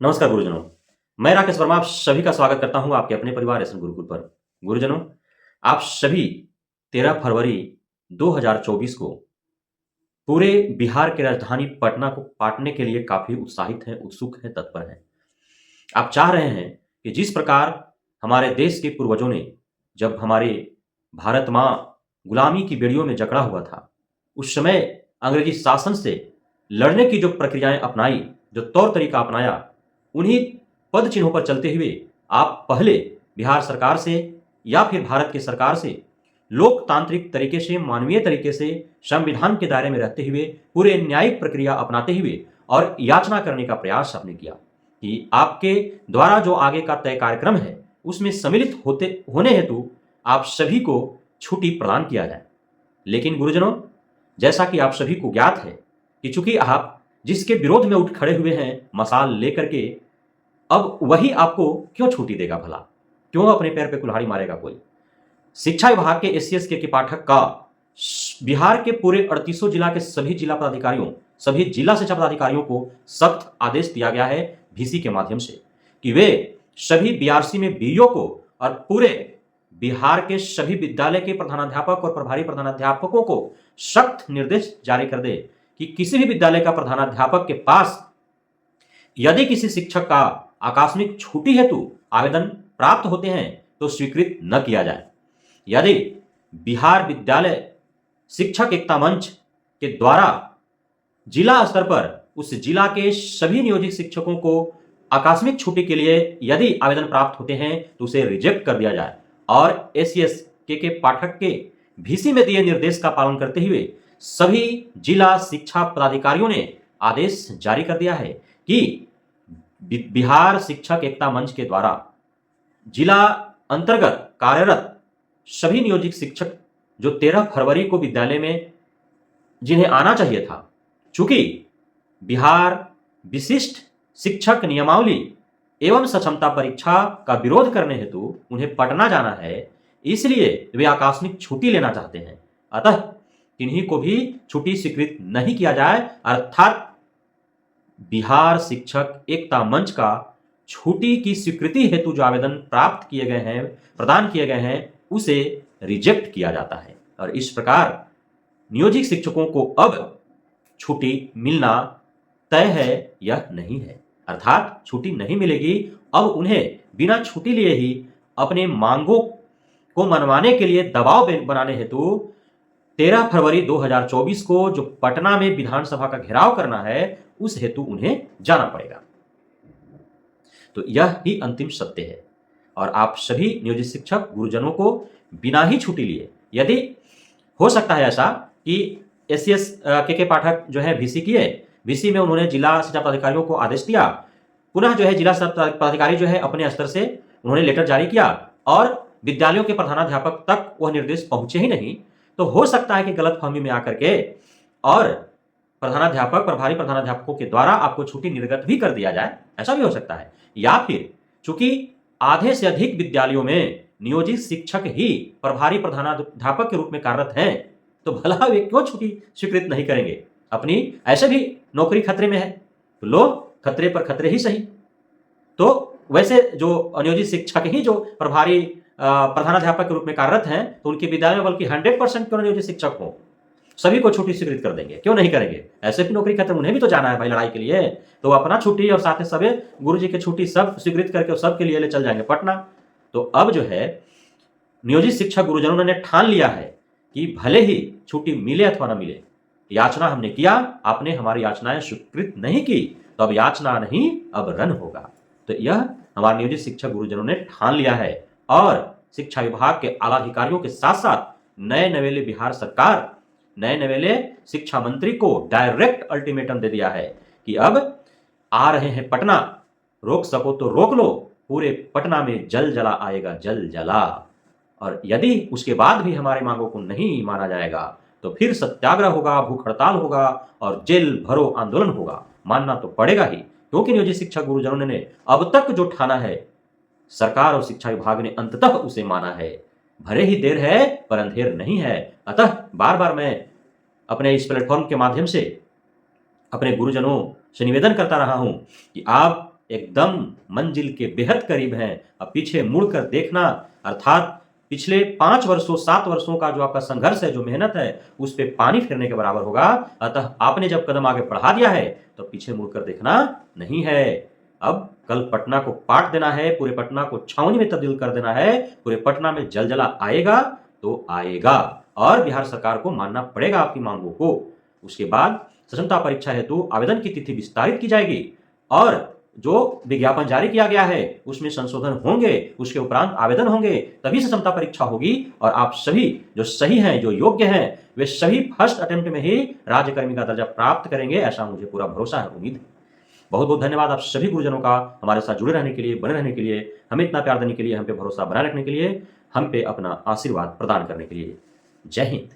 नमस्कार गुरुजनों, मैं राकेश वर्मा आप सभी का स्वागत करता हूं आपके अपने परिवार एसएन गुरुकुल पर। गुरुजनों, आप सभी 13 फरवरी 2024 को पूरे बिहार की राजधानी पटना को पाटने के लिए काफ़ी उत्साहित हैं, उत्सुक हैं, तत्पर हैं। आप चाह रहे हैं कि जिस प्रकार हमारे देश के पूर्वजों ने जब हमारे भारत माँ गुलामी की बेड़ियों में जकड़ा हुआ था, उस समय अंग्रेजी शासन से लड़ने की जो प्रक्रियाएं अपनाई, जो तौर तरीका अपनाया, उन्हीं पद चिन्हों पर चलते हुए आप पहले बिहार सरकार से या फिर भारत की सरकार से लोकतांत्रिक तरीके से, मानवीय तरीके से, संविधान के दायरे में रहते हुए पूरे न्यायिक प्रक्रिया अपनाते हुए और याचना करने का प्रयास आपने किया कि आपके द्वारा जो आगे का तय कार्यक्रम है, उसमें सम्मिलित होने हेतु आप सभी को छुट्टी प्रदान किया जाए। लेकिन गुरुजनों, जैसा कि आप सभी को ज्ञात है कि चूंकि आप जिसके विरोध में उठ खड़े हुए हैं मशाल लेकर के, अब वही आपको क्यों छुट्टी देगा भला? क्यों अपने पैर पे कुल्हाड़ी मारेगा कोई? शिक्षा विभाग के एससीएस के पाठक का बिहार के पूरे 38 जिला के सभी जिला पदाधिकारियों, सभी जिला शिक्षा पदाधिकारियों को सख्त आदेश दिया गया है VC के माध्यम से कि वे सभी बीआरसी में बीईओ को और पूरे बिहार के सभी विद्यालय के प्रधानाध्यापक और प्रभारी प्रधानाध्यापकों को सख्त निर्देश जारी कर दे कि किसी भी विद्यालय का प्रधानाध्यापक के पास यदि किसी शिक्षक का आकस्मिक छुट्टी हेतु आवेदन प्राप्त होते हैं तो स्वीकृत न किया जाए। यदि बिहार विद्यालय शिक्षक एकता मंच के द्वारा जिला स्तर पर उस जिला के सभी नियोजित शिक्षकों को आकस्मिक छुट्टी के लिए यदि आवेदन प्राप्त होते हैं तो उसे रिजेक्ट कर दिया जाए और एससीएस के पाठक के VC में दिए निर्देश का पालन करते हुए सभी जिला शिक्षा पदाधिकारियों ने आदेश जारी कर दिया है कि बिहार शिक्षक एकता मंच के द्वारा जिला अंतर्गत कार्यरत सभी नियोजित शिक्षक जो 13 फरवरी को विद्यालय में जिन्हें आना चाहिए था, चूंकि बिहार विशिष्ट शिक्षक नियमावली एवं सक्षमता परीक्षा का विरोध करने हेतु उन्हें पटना जाना है, इसलिए वे आकस्मिक छुट्टी लेना चाहते हैं। अतः किन्हीं को भी छुट्टी स्वीकृत नहीं किया जाए, अर्थात बिहार शिक्षक एकता मंच का छुट्टी की स्वीकृति हेतु जो आवेदन प्राप्त किए गए हैं, प्रदान किए गए हैं, उसे रिजेक्ट किया जाता है और इस प्रकार नियोजित शिक्षकों को अब छुट्टी मिलना तय है या नहीं है, अर्थात छुट्टी नहीं मिलेगी। अब उन्हें बिना छुट्टी लिए ही अपने मांगों को मनवाने के लिए दबाव बनाने हेतु 13 फरवरी 2024 को जो पटना में विधानसभा का घेराव करना है, उस हेतु उन्हें जाना पड़ेगा। तो यह ही अंतिम सत्य है और आप सभी नियोजित शिक्षक गुरुजनों को बिना ही छुट्टी लिए, यदि हो सकता है ऐसा कि एससीएस के पाठक जो है VC किए, VC में उन्होंने जिला शिक्षा पदाधिकारियों को आदेश दिया, पुनः जो है जिला पदाधिकारी जो है अपने स्तर से उन्होंने लेटर जारी किया और विद्यालयों के प्रधानाध्यापक तक वह निर्देश पहुंचे ही नहीं, तो हो सकता है कि गलतफहमी में आकर के और प्रधानाध्यापक, प्रभारी प्रधानाध्यापकों के द्वारा आपको छुट्टी निर्गत भी कर दिया जाए, ऐसा भी हो सकता है। या फिर चूंकि आधे से अधिक विद्यालयों में नियोजित शिक्षक ही प्रभारी प्रधानाध्यापक के रूप में कार्यरत हैं, तो भला वे क्यों छुट्टी स्वीकृत नहीं करेंगे? अपनी ऐसे भी नौकरी खतरे में है, तो लो खतरे पर खतरे ही सही। तो वैसे जो अनियोजित शिक्षक ही जो प्रभारी प्रधानाध्यापक के रूप में कार्यरत हैं, तो उनके विद्यालय में बल्कि 100% क्यों नियोजित शिक्षक हो, सभी को छुट्टी स्वीकृत कर देंगे, क्यों नहीं करेंगे? ऐसे भी नौकरी खत्म, उन्हें भी तो जाना है भाई लड़ाई के लिए, तो अपना छुट्टी और साथ में सभी गुरुजी की छुट्टी सब स्वीकृत करके सबके लिए ले चल जाएंगे पटना। तो अब जो है नियोजित शिक्षक गुरुजनों ने ठान लिया है कि भले ही छुट्टी मिले अथवा न मिले, याचना हमने किया, आपने हमारी याचनाएं स्वीकृत नहीं की, तो अब याचना नहीं अब रन होगा। तो यह हमारे नियोजित शिक्षक गुरुजनों ने ठान लिया है और शिक्षा विभाग के आला अधिकारियों के साथ साथ नए नवेले बिहार सरकार, नए नवेले शिक्षा मंत्री को डायरेक्ट अल्टीमेटम दे दिया है कि अब आ रहे हैं पटना, रोक सको तो रोक लो, पूरे पटना में जल जला आएगा, जल जला। और यदि उसके बाद भी हमारी मांगों को नहीं माना जाएगा तो फिर सत्याग्रह होगा, भूख हड़ताल होगा और जेल भरो आंदोलन होगा। मानना तो पड़ेगा ही, क्योंकि नियोजित शिक्षक गुरुजनों ने अब तक जो ठाना है, सरकार और शिक्षा विभाग ने अंततः उसे माना है। भले ही देर है पर अंधेर नहीं है। अतः बार बार मैं अपने इस प्लेटफॉर्म के माध्यम से अपने गुरुजनों से निवेदन करता रहा हूं कि आप एकदम मंजिल के बेहद करीब हैं। अब पीछे मुड़कर देखना अर्थात पिछले 5 वर्षों 7 वर्षों का जो आपका संघर्ष है, जो मेहनत है, उस पे पानी फेरने के बराबर होगा। अतः आपने जब कदम आगे बढ़ा दिया है तो पीछे मुड़कर देखना नहीं है। अब कल पटना को पाट देना है, पूरे पटना को छावनी में तब्दील कर देना है। पूरे पटना में जलजला आएगा तो आएगा और बिहार सरकार को मानना पड़ेगा आपकी मांगों को। उसके बाद सक्षमता परीक्षा हेतु आवेदन की तिथि विस्तारित की जाएगी और जो विज्ञापन जारी किया गया है उसमें संशोधन होंगे, उसके उपरांत आवेदन होंगे, तभी सक्षमता परीक्षा होगी और आप सभी जो सही हैं, जो योग्य हैं, वे सभी फर्स्ट अटेम्प्ट में ही राज्यकर्मी का दर्जा प्राप्त करेंगे, ऐसा मुझे पूरा भरोसा है, उम्मीद है। बहुत बहुत धन्यवाद आप सभी गुरुजनों का हमारे साथ जुड़े रहने के लिए, बने रहने के लिए, हमें इतना प्यार देने के लिए, हम पे भरोसा बनाए रखने के लिए, हम पे अपना आशीर्वाद प्रदान करने के लिए। जय हिंद।